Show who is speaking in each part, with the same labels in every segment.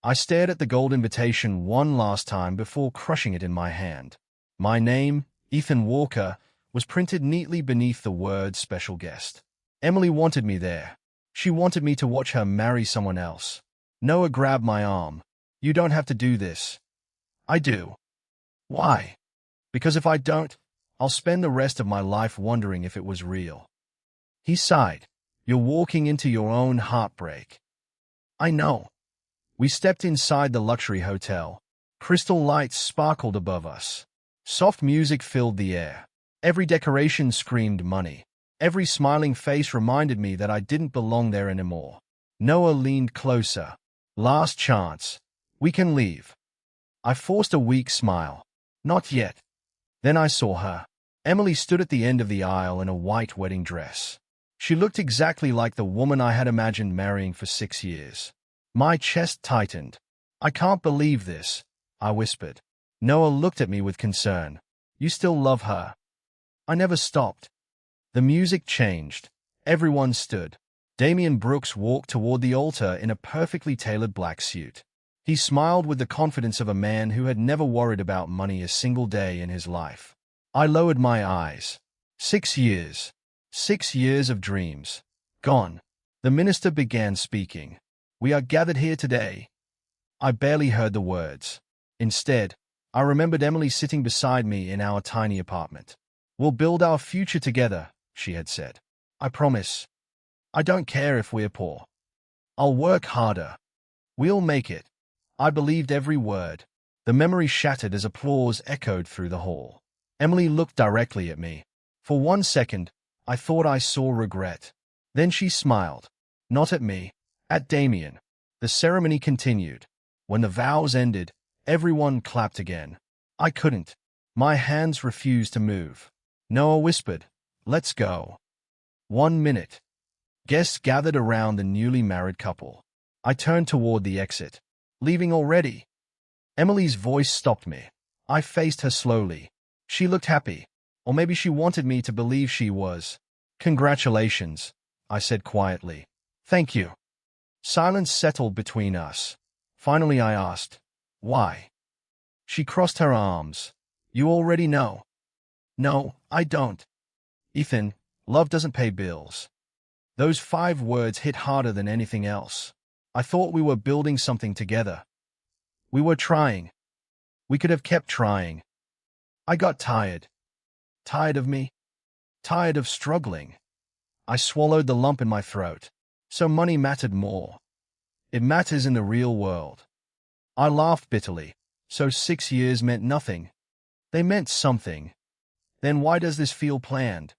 Speaker 1: I stared at the gold invitation one last time before crushing it in my hand. My name, Ethan Walker, was printed neatly beneath the word special guest. Emily wanted me there. She wanted me to watch her marry someone else. Noah grabbed my arm. You don't have to do this. I do. Why? Because if I don't, I'll spend the rest of my life wondering if it was real. He sighed. You're walking into your own heartbreak. I know. We stepped inside the luxury hotel. Crystal lights sparkled above us. Soft music filled the air. Every decoration screamed money. Every smiling face reminded me that I didn't belong there anymore. Noah leaned closer. Last chance. We can leave. I forced a weak smile. Not yet. Then I saw her. Emily stood at the end of the aisle in a white wedding dress. She looked exactly like the woman I had imagined marrying for 6 years. My chest tightened. I can't believe this, I whispered. Noah looked at me with concern. You still love her? I never stopped. The music changed. Everyone stood. Damian Brooks walked toward the altar in a perfectly tailored black suit. He smiled with the confidence of a man who had never worried about money a single day in his life. I lowered my eyes. 6 years. 6 years of dreams. Gone. The minister began speaking. We are gathered here today. I barely heard the words. Instead, I remembered Emily sitting beside me in our tiny apartment. We'll build our future together, she had said. I promise. I don't care if we're poor. I'll work harder. We'll make it. I believed every word. The memory shattered as applause echoed through the hall. Emily looked directly at me. For 1 second, I thought I saw regret. Then she smiled. Not at me, at Damian. The ceremony continued. When the vows ended, everyone clapped again. I couldn't. My hands refused to move. Noah whispered, let's go. 1 minute. Guests gathered around the newly married couple. I turned toward the exit. Leaving already? Emily's voice stopped me. I faced her slowly. She looked happy. Or maybe she wanted me to believe she was. Congratulations, I said quietly. Thank you. Silence settled between us. Finally I asked, why? She crossed her arms. You already know. No, I don't. Ethan, love doesn't pay bills. Those 5 words hit harder than anything else. I thought we were building something together. We were trying. We could have kept trying. I got tired. Tired of me? Tired of struggling. I swallowed the lump in my throat. So money mattered more. It matters in the real world. I laughed bitterly. So 6 years meant nothing. They meant something. Then why does this feel planned?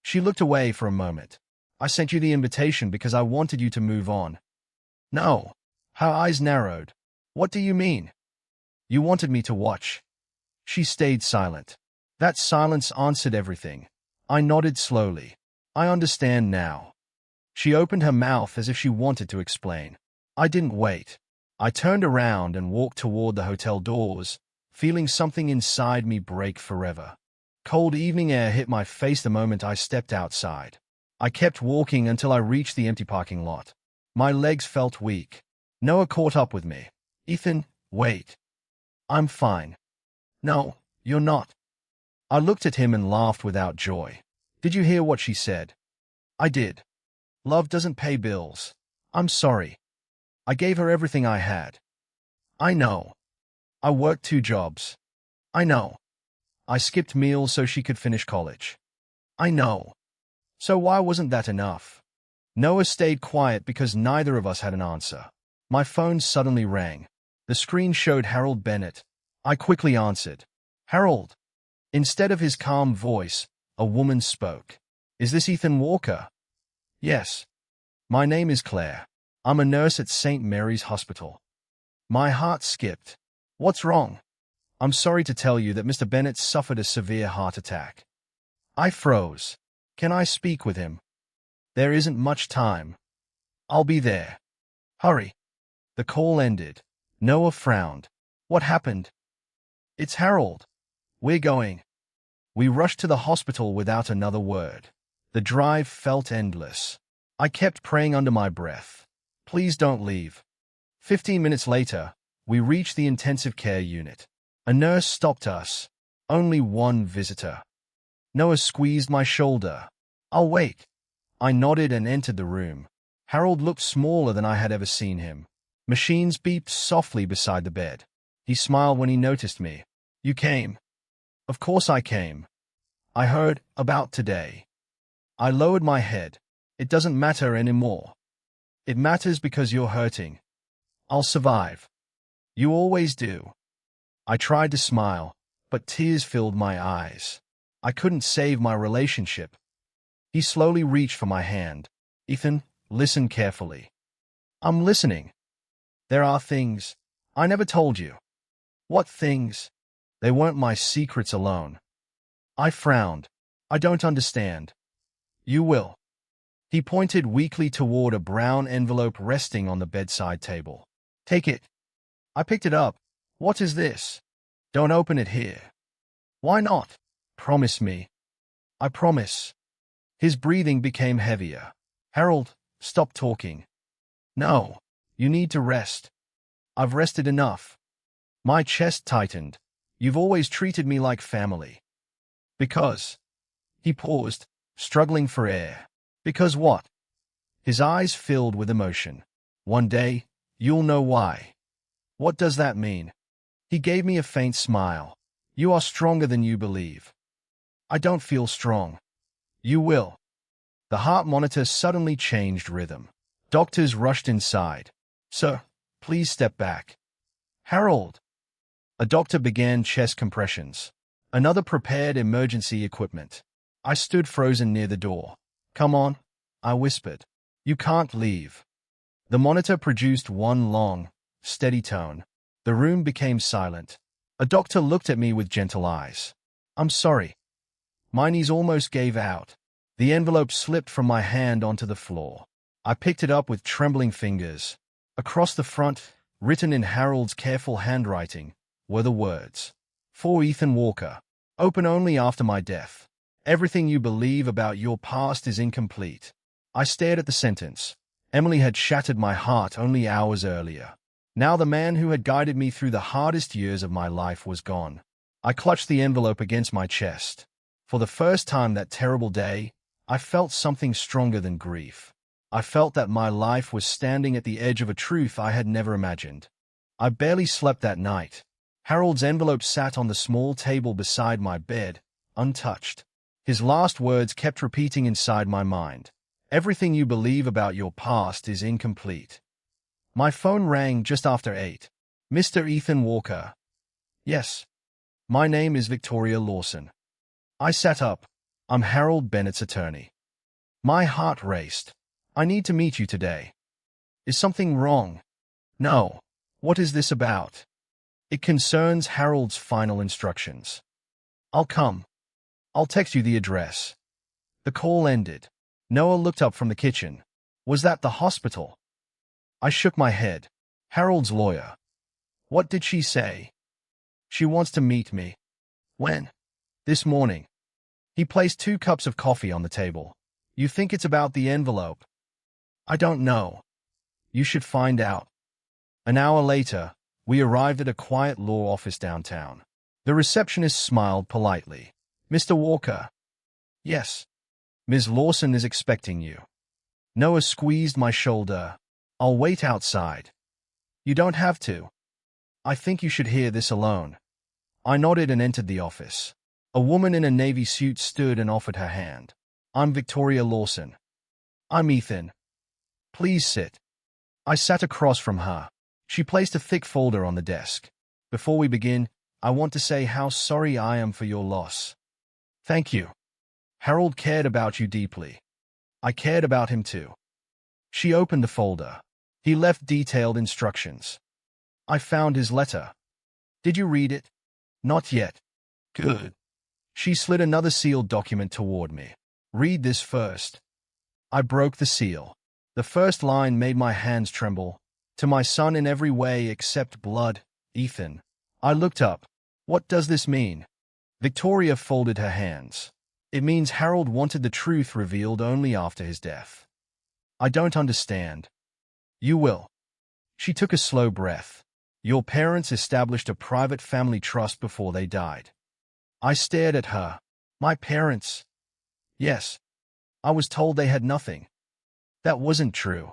Speaker 1: She looked away for a moment. I sent you the invitation because I wanted you to move on. No. Her eyes narrowed. What do you mean? You wanted me to watch. She stayed silent. That silence answered everything. I nodded slowly. I understand now. She opened her mouth as if she wanted to explain. I didn't wait. I turned around and walked toward the hotel doors, feeling something inside me break forever. Cold evening air hit my face the moment I stepped outside. I kept walking until I reached the empty parking lot. My legs felt weak. Noah caught up with me. Ethan, wait. I'm fine. No, you're not. I looked at him and laughed without joy. Did you hear what she said? I did. Love doesn't pay bills. I'm sorry. I gave her everything I had. I know. I worked 2 jobs. I know. I skipped meals so she could finish college. I know. So why wasn't that enough? Noah stayed quiet because neither of us had an answer. My phone suddenly rang. The screen showed Harold Bennett. I quickly answered. Harold. Instead of his calm voice, a woman spoke. Is this Ethan Walker? Yes. My name is Claire. I'm a nurse at St. Mary's Hospital. My heart skipped. What's wrong? I'm sorry to tell you that Mr. Bennett suffered a severe heart attack. I froze. Can I speak with him? There isn't much time. I'll be there. Hurry. The call ended. Noah frowned. What happened? It's Harold. We're going. We rushed to the hospital without another word. The drive felt endless. I kept praying under my breath. Please don't leave. 15 minutes later, we reached the intensive care unit. A nurse stopped us. Only one visitor. Noah squeezed my shoulder. I'll wait. I nodded and entered the room. Harold looked smaller than I had ever seen him. Machines beeped softly beside the bed. He smiled when he noticed me. You came. Of course I came. I heard about today. I lowered my head. It doesn't matter anymore. It matters because you're hurting. I'll survive. You always do. I tried to smile, but tears filled my eyes. I couldn't save my relationship. He slowly reached for my hand. Ethan, listen carefully. I'm listening. There are things I never told you. What things? They weren't my secrets alone. I frowned. I don't understand. You will. He pointed weakly toward a brown envelope resting on the bedside table. Take it. I picked it up. What is this? Don't open it here. Why not? Promise me. I promise. His breathing became heavier. Harold, stop talking. No, you need to rest. I've rested enough. My chest tightened. You've always treated me like family. Because. He paused, struggling for air. Because what? His eyes filled with emotion. One day, you'll know why. What does that mean? He gave me a faint smile. You are stronger than you believe. I don't feel strong. You will. The heart monitor suddenly changed rhythm. Doctors rushed inside. Sir, please step back. Harold. A doctor began chest compressions. Another prepared emergency equipment. I stood frozen near the door. Come on, I whispered. You can't leave. The monitor produced one long, steady tone. The room became silent. A doctor looked at me with gentle eyes. I'm sorry. My knees almost gave out. The envelope slipped from my hand onto the floor. I picked it up with trembling fingers. Across the front, written in Harold's careful handwriting, were the words, For Ethan Walker. Open only after my death. Everything you believe about your past is incomplete. I stared at the sentence. Emily had shattered my heart only hours earlier. Now the man who had guided me through the hardest years of my life was gone. I clutched the envelope against my chest. For the first time that terrible day, I felt something stronger than grief. I felt that my life was standing at the edge of a truth I had never imagined. I barely slept that night. Harold's envelope sat on the small table beside my bed, untouched. His last words kept repeating inside my mind. Everything you believe about your past is incomplete. My phone rang just after 8. Mr. Ethan Walker. Yes. My name is Victoria Lawson. I sat up. I'm Harold Bennett's attorney. My heart raced. I need to meet you today. Is something wrong? No. What is this about? It concerns Harold's final instructions. I'll come. I'll text you the address. The call ended. Noah looked up from the kitchen. Was that the hospital? I shook my head. Harold's lawyer. What did she say? She wants to meet me. When? This morning. He placed 2 cups of coffee on the table. You think it's about the envelope? I don't know. You should find out. An hour later, we arrived at a quiet law office downtown. The receptionist smiled politely. Mr. Walker. Yes. Ms. Lawson is expecting you. Noah squeezed my shoulder. I'll wait outside. You don't have to. I think you should hear this alone. I nodded and entered the office. A woman in a navy suit stood and offered her hand. I'm Victoria Lawson. I'm Ethan. Please sit. I sat across from her. She placed a thick folder on the desk. Before we begin, I want to say how sorry I am for your loss. Thank you. Harold cared about you deeply. I cared about him too. She opened the folder. He left detailed instructions. I found his letter. Did you read it? Not yet. Good. She slid another sealed document toward me. Read this first. I broke the seal. The first line made my hands tremble. To my son in every way except blood, Ethan. I looked up. What does this mean? Victoria folded her hands. It means Harold wanted the truth revealed only after his death. I don't understand. You will. She took a slow breath. Your parents established a private family trust before they died. I stared at her. My parents? Yes. I was told they had nothing. That wasn't true.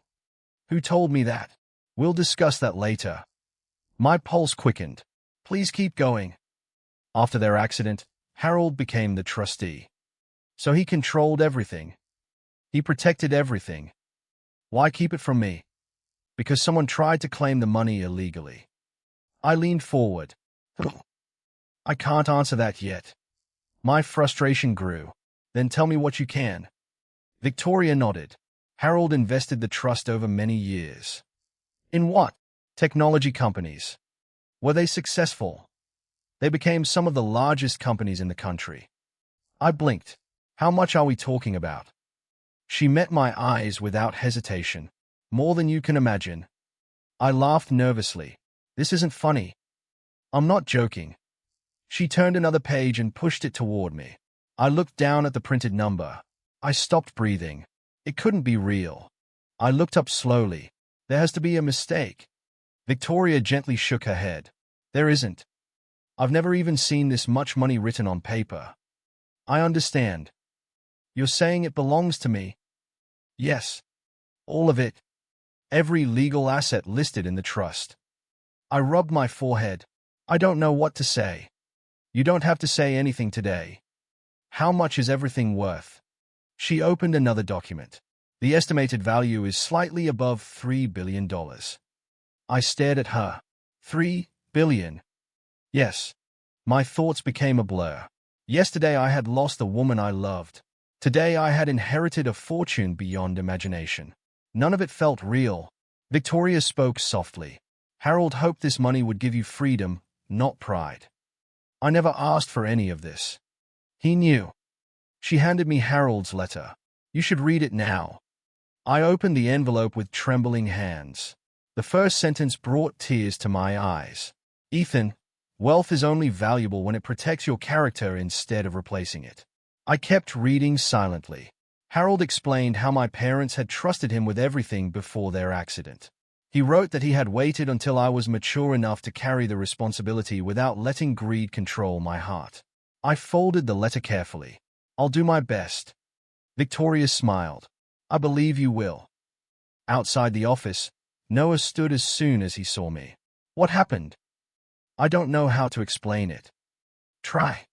Speaker 1: Who told me that? We'll discuss that later. My pulse quickened. Please keep going. After their accident, Harold became the trustee. So he controlled everything. He protected everything. Why keep it from me? Because someone tried to claim the money illegally. I leaned forward. I can't answer that yet. My frustration grew. Then tell me what you can. Victoria nodded. Harold invested the trust over many years. In what? Technology companies. Were they successful? They became some of the largest companies in the country. I blinked. How much are we talking about? She met my eyes without hesitation. More than you can imagine. I laughed nervously. This isn't funny. I'm not joking. She turned another page and pushed it toward me. I looked down at the printed number. I stopped breathing. It couldn't be real. I looked up slowly. There has to be a mistake. Victoria gently shook her head. There isn't. I've never even seen this much money written on paper. I understand. You're saying it belongs to me? Yes. All of it. Every legal asset listed in the trust. I rubbed my forehead. I don't know what to say. You don't have to say anything today. How much is everything worth? She opened another document. The estimated value is slightly above $3 billion. I stared at her. $3 billion. Yes. My thoughts became a blur. Yesterday I had lost the woman I loved. Today I had inherited a fortune beyond imagination. None of it felt real. Victoria spoke softly. Harold hoped this money would give you freedom, not pride. I never asked for any of this. He knew. She handed me Harold's letter. You should read it now. I opened the envelope with trembling hands. The first sentence brought tears to my eyes. Ethan, wealth is only valuable when it protects your character instead of replacing it. I kept reading silently. Harold explained how my parents had trusted him with everything before their accident. He wrote that he had waited until I was mature enough to carry the responsibility without letting greed control my heart. I folded the letter carefully. I'll do my best. Victoria smiled. I believe you will. Outside the office, Noah stood as soon as he saw me. What happened? I don't know how to explain it. Try.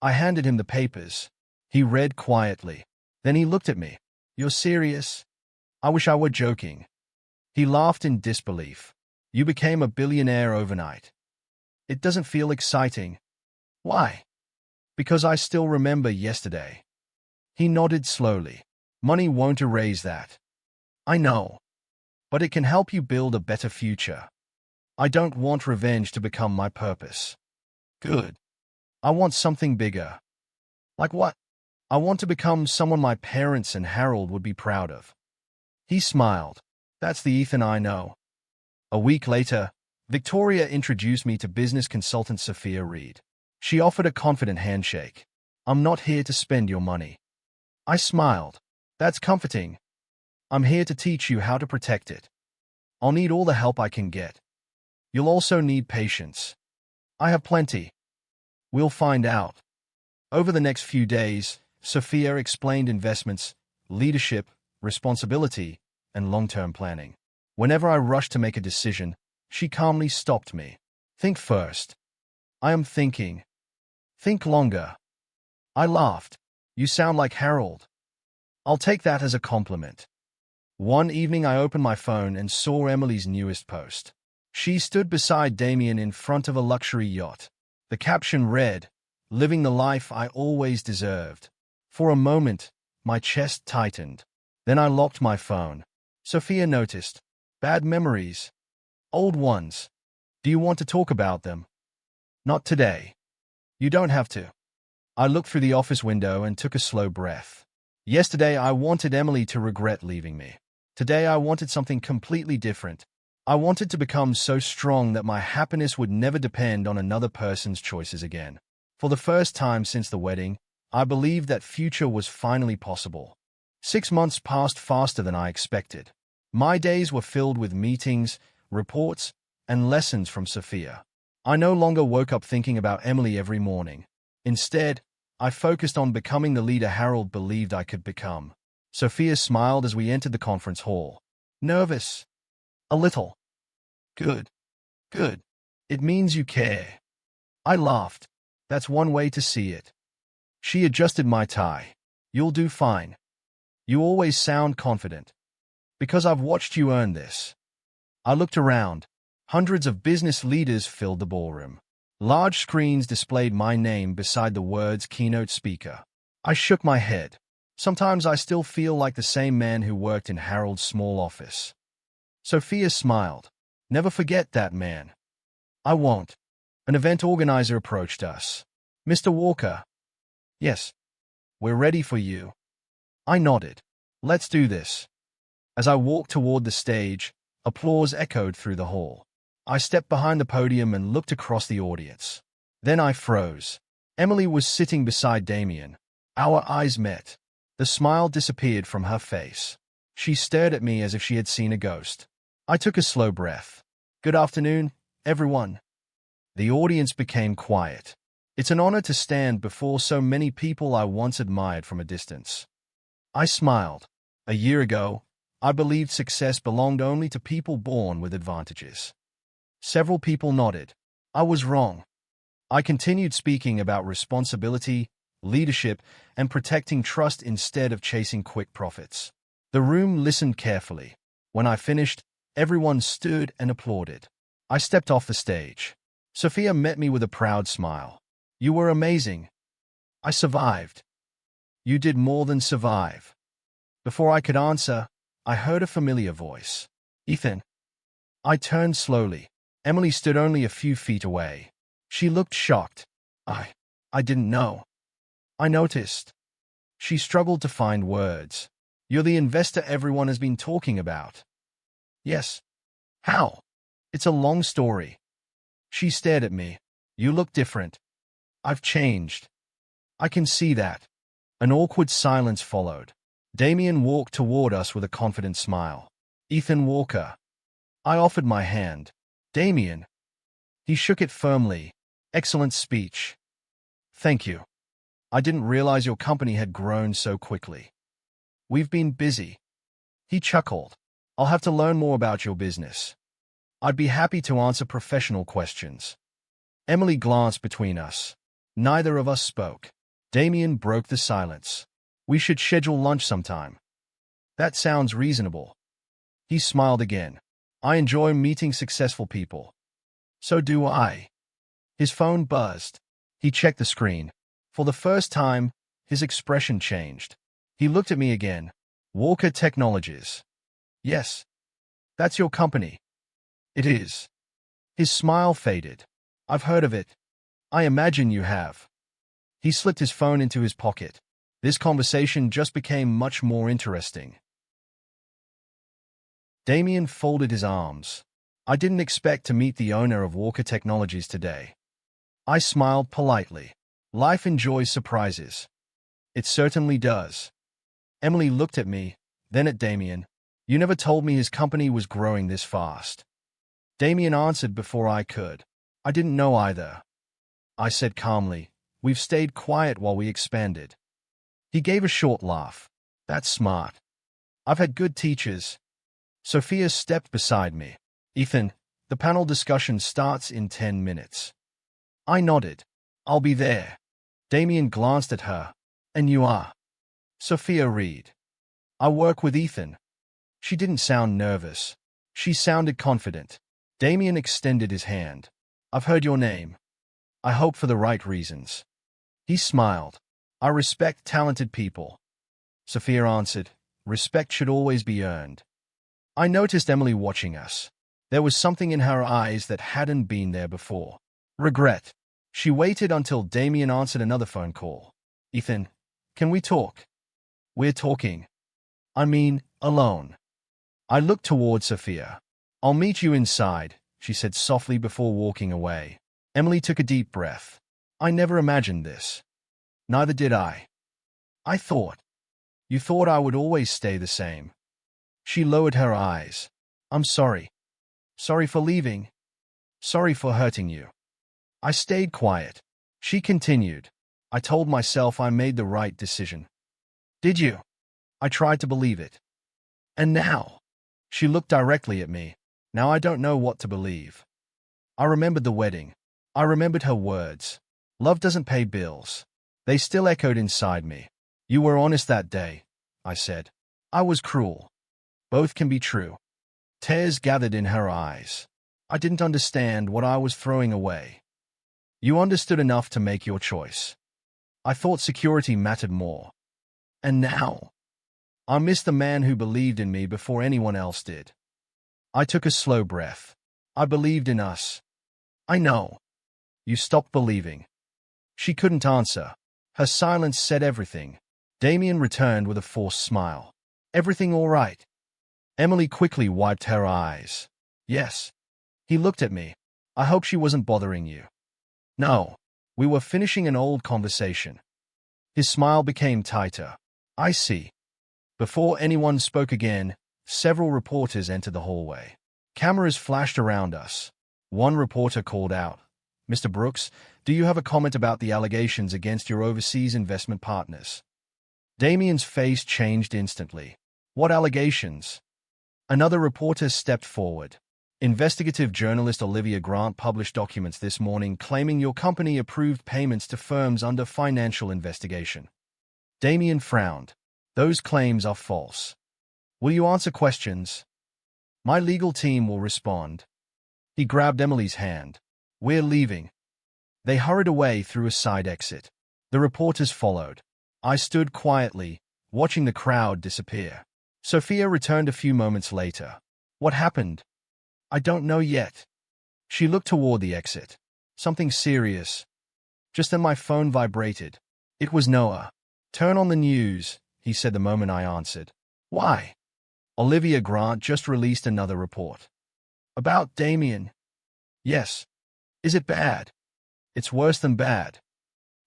Speaker 1: I handed him the papers. He read quietly. Then he looked at me. You're serious? I wish I were joking. He laughed in disbelief. You became a billionaire overnight. It doesn't feel exciting. Why? Because I still remember yesterday. He nodded slowly. Money won't erase that. I know. But it can help you build a better future. I don't want revenge to become my purpose. Good. I want something bigger. Like what? I want to become someone my parents and Harold would be proud of. He smiled. That's the Ethan I know. A week later, Victoria introduced me to business consultant Sophia Reed. She offered a confident handshake. I'm not here to spend your money. I smiled. That's comforting. I'm here to teach you how to protect it. I'll need all the help I can get. You'll also need patience. I have plenty. We'll find out. Over the next few days, Sophia explained investments, leadership, responsibility, and long-term planning. Whenever I rushed to make a decision, she calmly stopped me. Think first. I am thinking. Think longer. I laughed. You sound like Harold. I'll take that as a compliment. One evening I opened my phone and saw Emily's newest post. She stood beside Damien in front of a luxury yacht. The caption read, "Living the life I always deserved." For a moment, my chest tightened. Then I locked my phone. Sophia noticed. Bad memories. Old ones. Do you want to talk about them? Not today. You don't have to. I looked through the office window and took a slow breath. Yesterday I wanted Emily to regret leaving me. Today I wanted something completely different. I wanted to become so strong that my happiness would never depend on another person's choices again. For the first time since the wedding, I believed that future was finally possible. 6 months passed faster than I expected. My days were filled with meetings, reports, and lessons from Sophia. I no longer woke up thinking about Emily every morning. Instead, I focused on becoming the leader Harold believed I could become. Sophia smiled as we entered the conference hall. Nervous? A little. Good. Good. It means you care. I laughed. That's one way to see it. She adjusted my tie. You'll do fine. You always sound confident. Because I've watched you earn this. I looked around. Hundreds of business leaders filled the ballroom. Large screens displayed my name beside the words keynote speaker. I shook my head. Sometimes I still feel like the same man who worked in Harold's small office. Sophia smiled. Never forget that man. I won't. An event organizer approached us. Mr. Walker. Yes. We're ready for you. I nodded. Let's do this. As I walked toward the stage, applause echoed through the hall. I stepped behind the podium and looked across the audience. Then I froze. Emily was sitting beside Damien. Our eyes met. The smile disappeared from her face. She stared at me as if she had seen a ghost. I took a slow breath. Good afternoon, everyone. The audience became quiet. It's an honor to stand before so many people I once admired from a distance. I smiled. A year ago, I believed success belonged only to people born with advantages. Several people nodded. I was wrong. I continued speaking about responsibility, leadership, and protecting trust instead of chasing quick profits. The room listened carefully. When I finished, everyone stood and applauded. I stepped off the stage. Sophia met me with a proud smile. You were amazing. I survived. You did more than survive. Before I could answer, I heard a familiar voice. Ethan. I turned slowly. Emily stood only a few feet away. She looked shocked. I didn't know. I noticed. She struggled to find words. You're the investor everyone has been talking about. Yes. How? It's a long story. She stared at me. You look different. I've changed. I can see that. An awkward silence followed. Damien walked toward us with a confident smile. Ethan Walker. I offered my hand. Damien. He shook it firmly. Excellent speech. Thank you. I didn't realize your company had grown so quickly. We've been busy. He chuckled. I'll have to learn more about your business. I'd be happy to answer professional questions. Emily glanced between us. Neither of us spoke. Damien broke the silence. We should schedule lunch sometime. That sounds reasonable. He smiled again. I enjoy meeting successful people. So do I. His phone buzzed. He checked the screen. For the first time, his expression changed. He looked at me again. Walker Technologies. Yes. That's your company. It is. His smile faded. I've heard of it. I imagine you have. He slipped his phone into his pocket. This conversation just became much more interesting. Damien folded his arms. I didn't expect to meet the owner of Walker Technologies today. I smiled politely. Life enjoys surprises. It certainly does. Emily looked at me, then at Damien. You never told me his company was growing this fast. Damien answered before I could. I didn't know either. I said calmly, we've stayed quiet while we expanded. He gave a short laugh. That's smart. I've had good teachers. Sophia stepped beside me. Ethan, the panel discussion starts in 10 minutes. I nodded. I'll be there. Damien glanced at her. And you are? Sophia Reed. I work with Ethan. She didn't sound nervous. She sounded confident. Damien extended his hand. I've heard your name. I hope for the right reasons. He smiled. I respect talented people. Sophia answered. Respect should always be earned. I noticed Emily watching us. There was something in her eyes that hadn't been there before. Regret. She waited until Damien answered another phone call. Ethan, can we talk? We're talking. I mean, alone. I looked toward Sophia. I'll meet you inside, she said softly before walking away. Emily took a deep breath. I never imagined this. Neither did I. I thought. You thought I would always stay the same. She lowered her eyes. I'm sorry. Sorry for leaving. Sorry for hurting you. I stayed quiet. She continued. I told myself I made the right decision. Did you? I tried to believe it. And now? She looked directly at me. Now I don't know what to believe. I remembered the wedding. I remembered her words. Love doesn't pay bills. They still echoed inside me. You were honest that day, I said. I was cruel. Both can be true. Tears gathered in her eyes. I didn't understand what I was throwing away. You understood enough to make your choice. I thought security mattered more. And now? I miss the man who believed in me before anyone else did. I took a slow breath. I believed in us. I know. You stopped believing. She couldn't answer. Her silence said everything. Damien returned with a forced smile. Everything all right? Emily quickly wiped her eyes. Yes. He looked at me. I hope she wasn't bothering you. No. We were finishing an old conversation. His smile became tighter. I see. Before anyone spoke again, several reporters entered the hallway. Cameras flashed around us. One reporter called out, Mr. Brooks, do you have a comment about the allegations against your overseas investment partners? Damien's face changed instantly. What allegations? Another reporter stepped forward. Investigative journalist Olivia Grant published documents this morning claiming your company approved payments to firms under financial investigation. Damien frowned. Those claims are false. Will you answer questions? My legal team will respond. He grabbed Emily's hand. We're leaving. They hurried away through a side exit. The reporters followed. I stood quietly, watching the crowd disappear. Sophia returned a few moments later. What happened? I don't know yet. She looked toward the exit. Something serious. Just then my phone vibrated. It was Noah. Turn on the news, he said the moment I answered. Why? Olivia Grant just released another report. About Damien. Yes. Is it bad? It's worse than bad.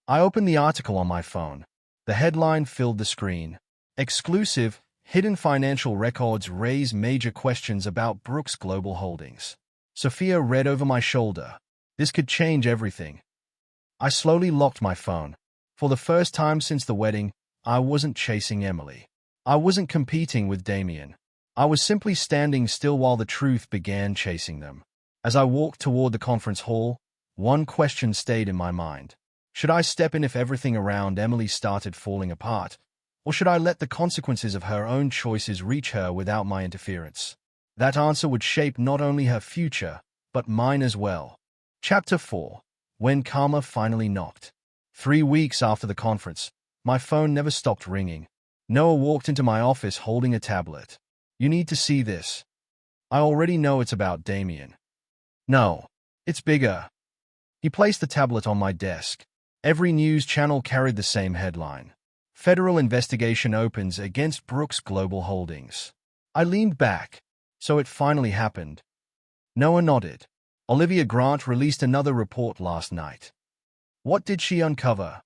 Speaker 1: I opened the article on my phone. The headline filled the screen. Exclusive, hidden financial records raise major questions about Brooks Global Holdings. Sophia read over my shoulder. This could change everything. I slowly locked my phone. For the first time since the wedding, I wasn't chasing Emily. I wasn't competing with Damien. I was simply standing still while the truth began chasing them. As I walked toward the conference hall, one question stayed in my mind. Should I step in if everything around Emily started falling apart? Or should I let the consequences of her own choices reach her without my interference? That answer would shape not only her future, but mine as well. Chapter 4. When Karma finally knocked. 3 weeks after the conference, my phone never stopped ringing. Noah walked into my office holding a tablet. You need to see this. I already know it's about Damien. No, it's bigger. He placed the tablet on my desk. Every news channel carried the same headline. Federal investigation opens against Brooks Global Holdings. I leaned back. So it finally happened. Noah nodded. Olivia Grant released another report last night. What did she uncover?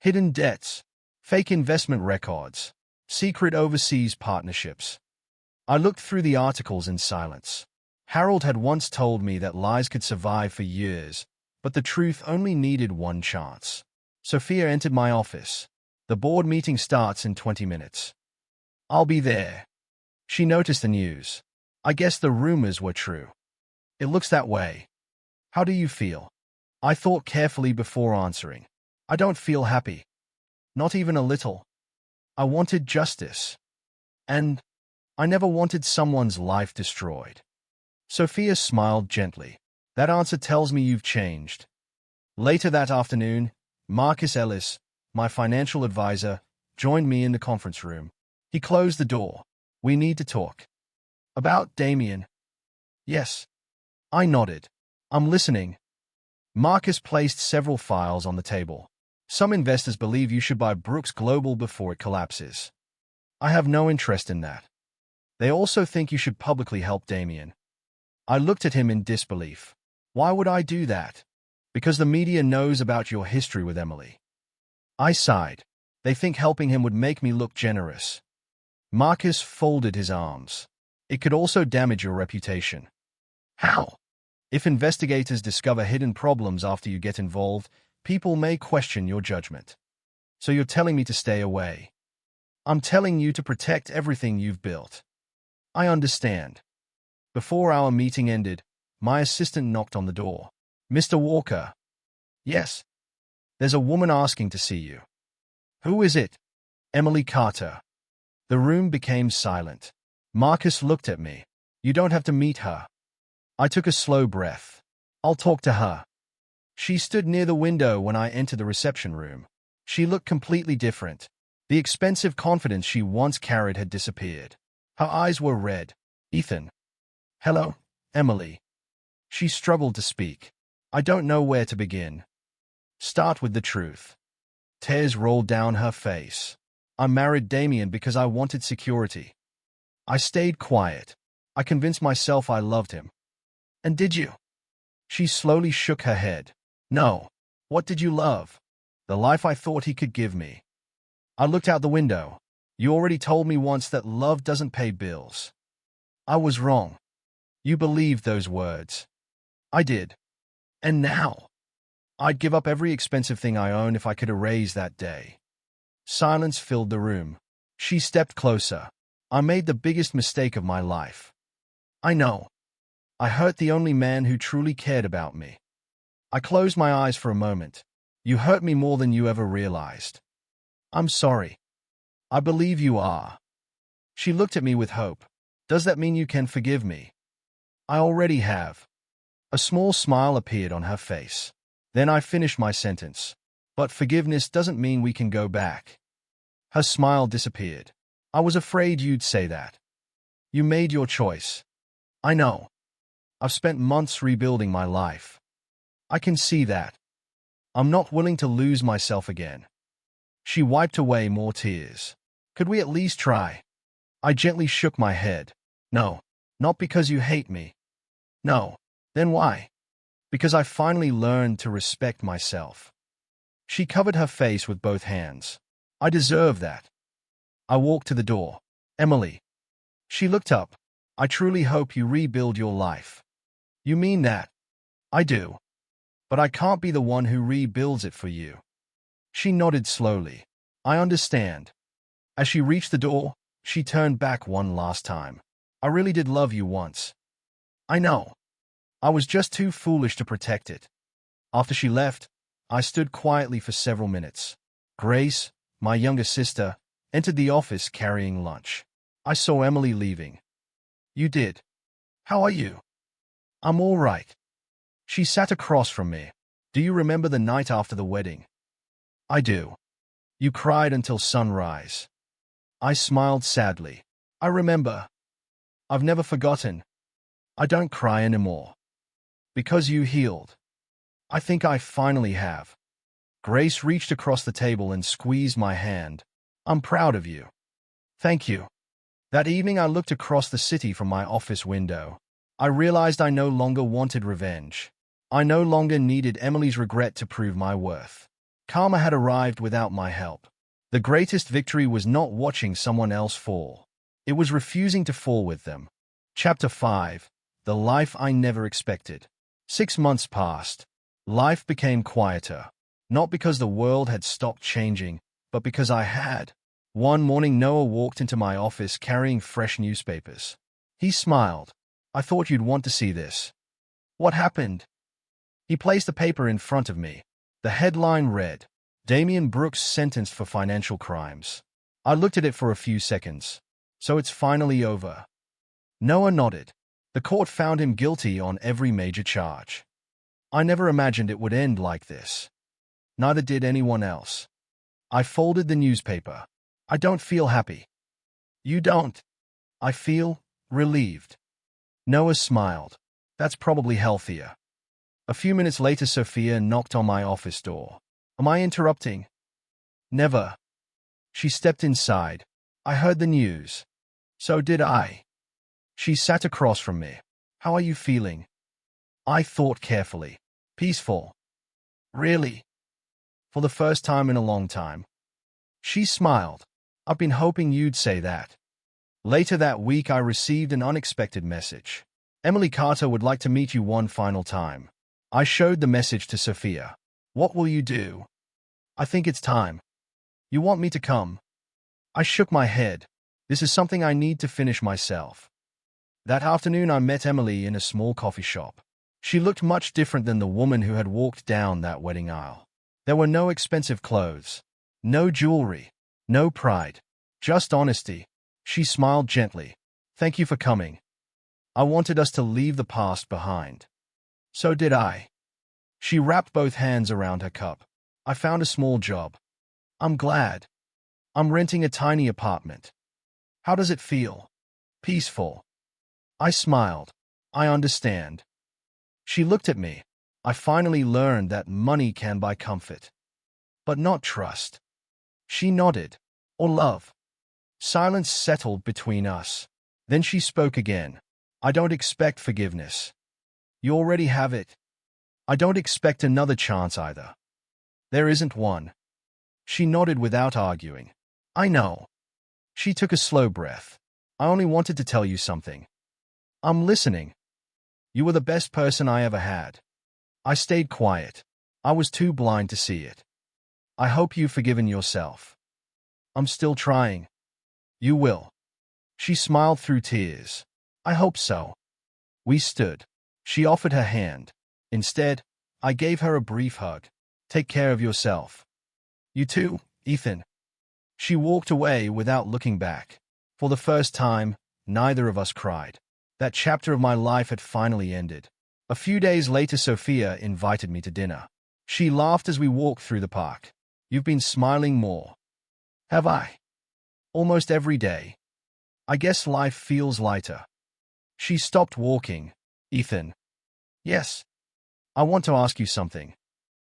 Speaker 1: Hidden debts, fake investment records, secret overseas partnerships. I looked through the articles in silence. Harold had once told me that lies could survive for years, but the truth only needed one chance. Sophia entered my office. The board meeting starts in 20 minutes. I'll be there. She noticed the news. I guess the rumors were true. It looks that way. How do you feel? I thought carefully before answering. I don't feel happy. Not even a little. I wanted justice. And I never wanted someone's life destroyed. Sophia smiled gently. That answer tells me you've changed. Later that afternoon, Marcus Ellis, my financial advisor, joined me in the conference room. He closed the door. We need to talk. About Damien. Yes. I nodded. I'm listening. Marcus placed several files on the table. Some investors believe you should buy Brooks Global before it collapses. I have no interest in that. They also think you should publicly help Damien. I looked at him in disbelief. Why would I do that? Because the media knows about your history with Emily. I sighed. They think helping him would make me look generous. Marcus folded his arms. It could also damage your reputation. How? If investigators discover hidden problems after you get involved, people may question your judgment. So you're telling me to stay away. I'm telling you to protect everything you've built. I understand. Before our meeting ended, my assistant knocked on the door. Mr. Walker. Yes. There's a woman asking to see you. Who is it? Emily Carter. The room became silent. Marcus looked at me. You don't have to meet her. I took a slow breath. I'll talk to her. She stood near the window when I entered the reception room. She looked completely different. The expensive confidence she once carried had disappeared. Her eyes were red. Ethan. Hello, Emily. She struggled to speak. I don't know where to begin. Start with the truth. Tears rolled down her face. I married Damien because I wanted security. I stayed quiet. I convinced myself I loved him. And did you? She slowly shook her head. No. What did you love? The life I thought he could give me. I looked out the window. You already told me once that love doesn't pay bills. I was wrong. You believed those words. I did. And now? I'd give up every expensive thing I own if I could erase that day. Silence filled the room. She stepped closer. I made the biggest mistake of my life. I know. I hurt the only man who truly cared about me. I closed my eyes for a moment. You hurt me more than you ever realized. I'm sorry. I believe you are. She looked at me with hope. Does that mean you can forgive me? I already have. A small smile appeared on her face. Then I finished my sentence. But forgiveness doesn't mean we can go back. Her smile disappeared. I was afraid you'd say that. You made your choice. I know. I've spent months rebuilding my life. I can see that. I'm not willing to lose myself again. She wiped away more tears. Could we at least try? I gently shook my head. No, not because you hate me. No. Then why? Because I finally learned to respect myself. She covered her face with both hands. I deserve that. I walked to the door. Emily. She looked up. I truly hope you rebuild your life. You mean that? I do. But I can't be the one who rebuilds it for you. She nodded slowly. I understand. As she reached the door, she turned back one last time. I really did love you once. I know. I was just too foolish to protect it. After she left, I stood quietly for several minutes. Grace, my younger sister, entered the office carrying lunch. I saw Emily leaving. You did. How are you? I'm all right. She sat across from me. Do you remember the night after the wedding? I do. You cried until sunrise. I smiled sadly. I remember. I've never forgotten. I don't cry anymore. Because you healed. I think I finally have. Grace reached across the table and squeezed my hand. I'm proud of you. Thank you. That evening I looked across the city from my office window. I realized I no longer wanted revenge. I no longer needed Emily's regret to prove my worth. Karma had arrived without my help. The greatest victory was not watching someone else fall. It was refusing to fall with them. Chapter 5. The Life I Never Expected. 6 months passed. Life became quieter. Not because the world had stopped changing, but because I had. One morning Noah walked into my office carrying fresh newspapers. He smiled. I thought you'd want to see this. What happened? He placed the paper in front of me. The headline read, Damien Brooks sentenced for financial crimes. I looked at it for a few seconds. So it's finally over. Noah nodded. The court found him guilty on every major charge. I never imagined it would end like this. Neither did anyone else. I folded the newspaper. I don't feel happy. You don't. I feel relieved. Noah smiled. That's probably healthier. A few minutes later, Sophia knocked on my office door. Am I interrupting? Never. She stepped inside. I heard the news. So did I. She sat across from me. How are you feeling? I thought carefully. Peaceful. Really? For the first time in a long time. She smiled. I've been hoping you'd say that. Later that week, I received an unexpected message. Emily Carter would like to meet you one final time. I showed the message to Sophia. What will you do? I think it's time. You want me to come? I shook my head. This is something I need to finish myself. That afternoon I met Emily in a small coffee shop. She looked much different than the woman who had walked down that wedding aisle. There were no expensive clothes, no jewelry, no pride, just honesty. She smiled gently. Thank you for coming. I wanted us to leave the past behind. So did I. She wrapped both hands around her cup. I found a small job. I'm glad. I'm renting a tiny apartment. How does it feel? Peaceful. I smiled. I understand. She looked at me. I finally learned that money can buy comfort, but not trust. She nodded. Or love. Silence settled between us. Then she spoke again. I don't expect forgiveness. You already have it. I don't expect another chance either. There isn't one. She nodded without arguing. I know. She took a slow breath. I only wanted to tell you something. I'm listening. You were the best person I ever had. I stayed quiet. I was too blind to see it. I hope you've forgiven yourself. I'm still trying. You will. She smiled through tears. I hope so. We stood. She offered her hand. Instead, I gave her a brief hug. Take care of yourself. You too, Ethan. She walked away without looking back. For the first time, neither of us cried. That chapter of my life had finally ended. A few days later, Sophia invited me to dinner. She laughed as we walked through the park. You've been smiling more. Have I? Almost every day. I guess life feels lighter. She stopped walking. Ethan. Yes. I want to ask you something.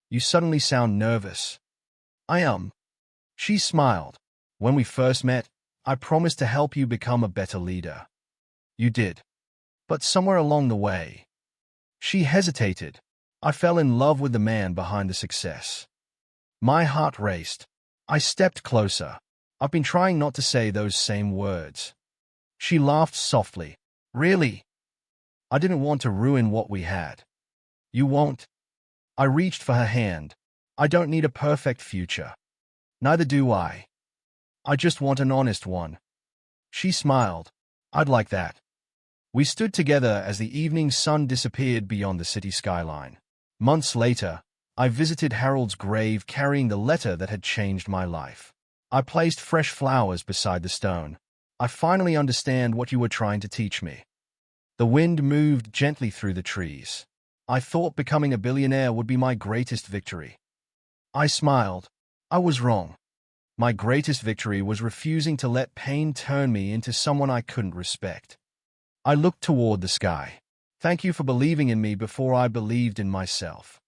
Speaker 1: You suddenly sound nervous. I am. She smiled. When we first met, I promised to help you become a better leader. You did. But somewhere along the way, she hesitated. I fell in love with the man behind the success. My heart raced. I stepped closer. I've been trying not to say those same words. She laughed softly. Really? I didn't want to ruin what we had. You won't? I reached for her hand. I don't need a perfect future. Neither do I. I just want an honest one. She smiled. I'd like that. We stood together as the evening sun disappeared beyond the city skyline. Months later, I visited Harold's grave carrying the letter that had changed my life. I placed fresh flowers beside the stone. I finally understand what you were trying to teach me. The wind moved gently through the trees. I thought becoming a billionaire would be my greatest victory. I smiled. I was wrong. My greatest victory was refusing to let pain turn me into someone I couldn't respect. I looked toward the sky. Thank you for believing in me before I believed in myself.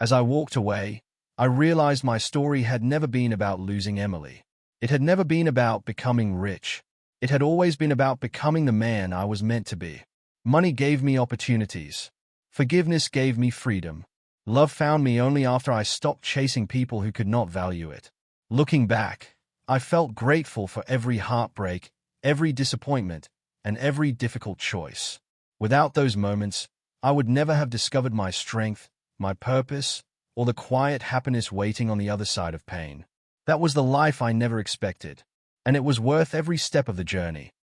Speaker 1: As I walked away, I realized my story had never been about losing Emily. It had never been about becoming rich. It had always been about becoming the man I was meant to be. Money gave me opportunities. Forgiveness gave me freedom. Love found me only after I stopped chasing people who could not value it. Looking back, I felt grateful for every heartbreak, every disappointment, and every difficult choice. Without those moments, I would never have discovered my strength, my purpose, or the quiet happiness waiting on the other side of pain. That was the life I never expected, and it was worth every step of the journey.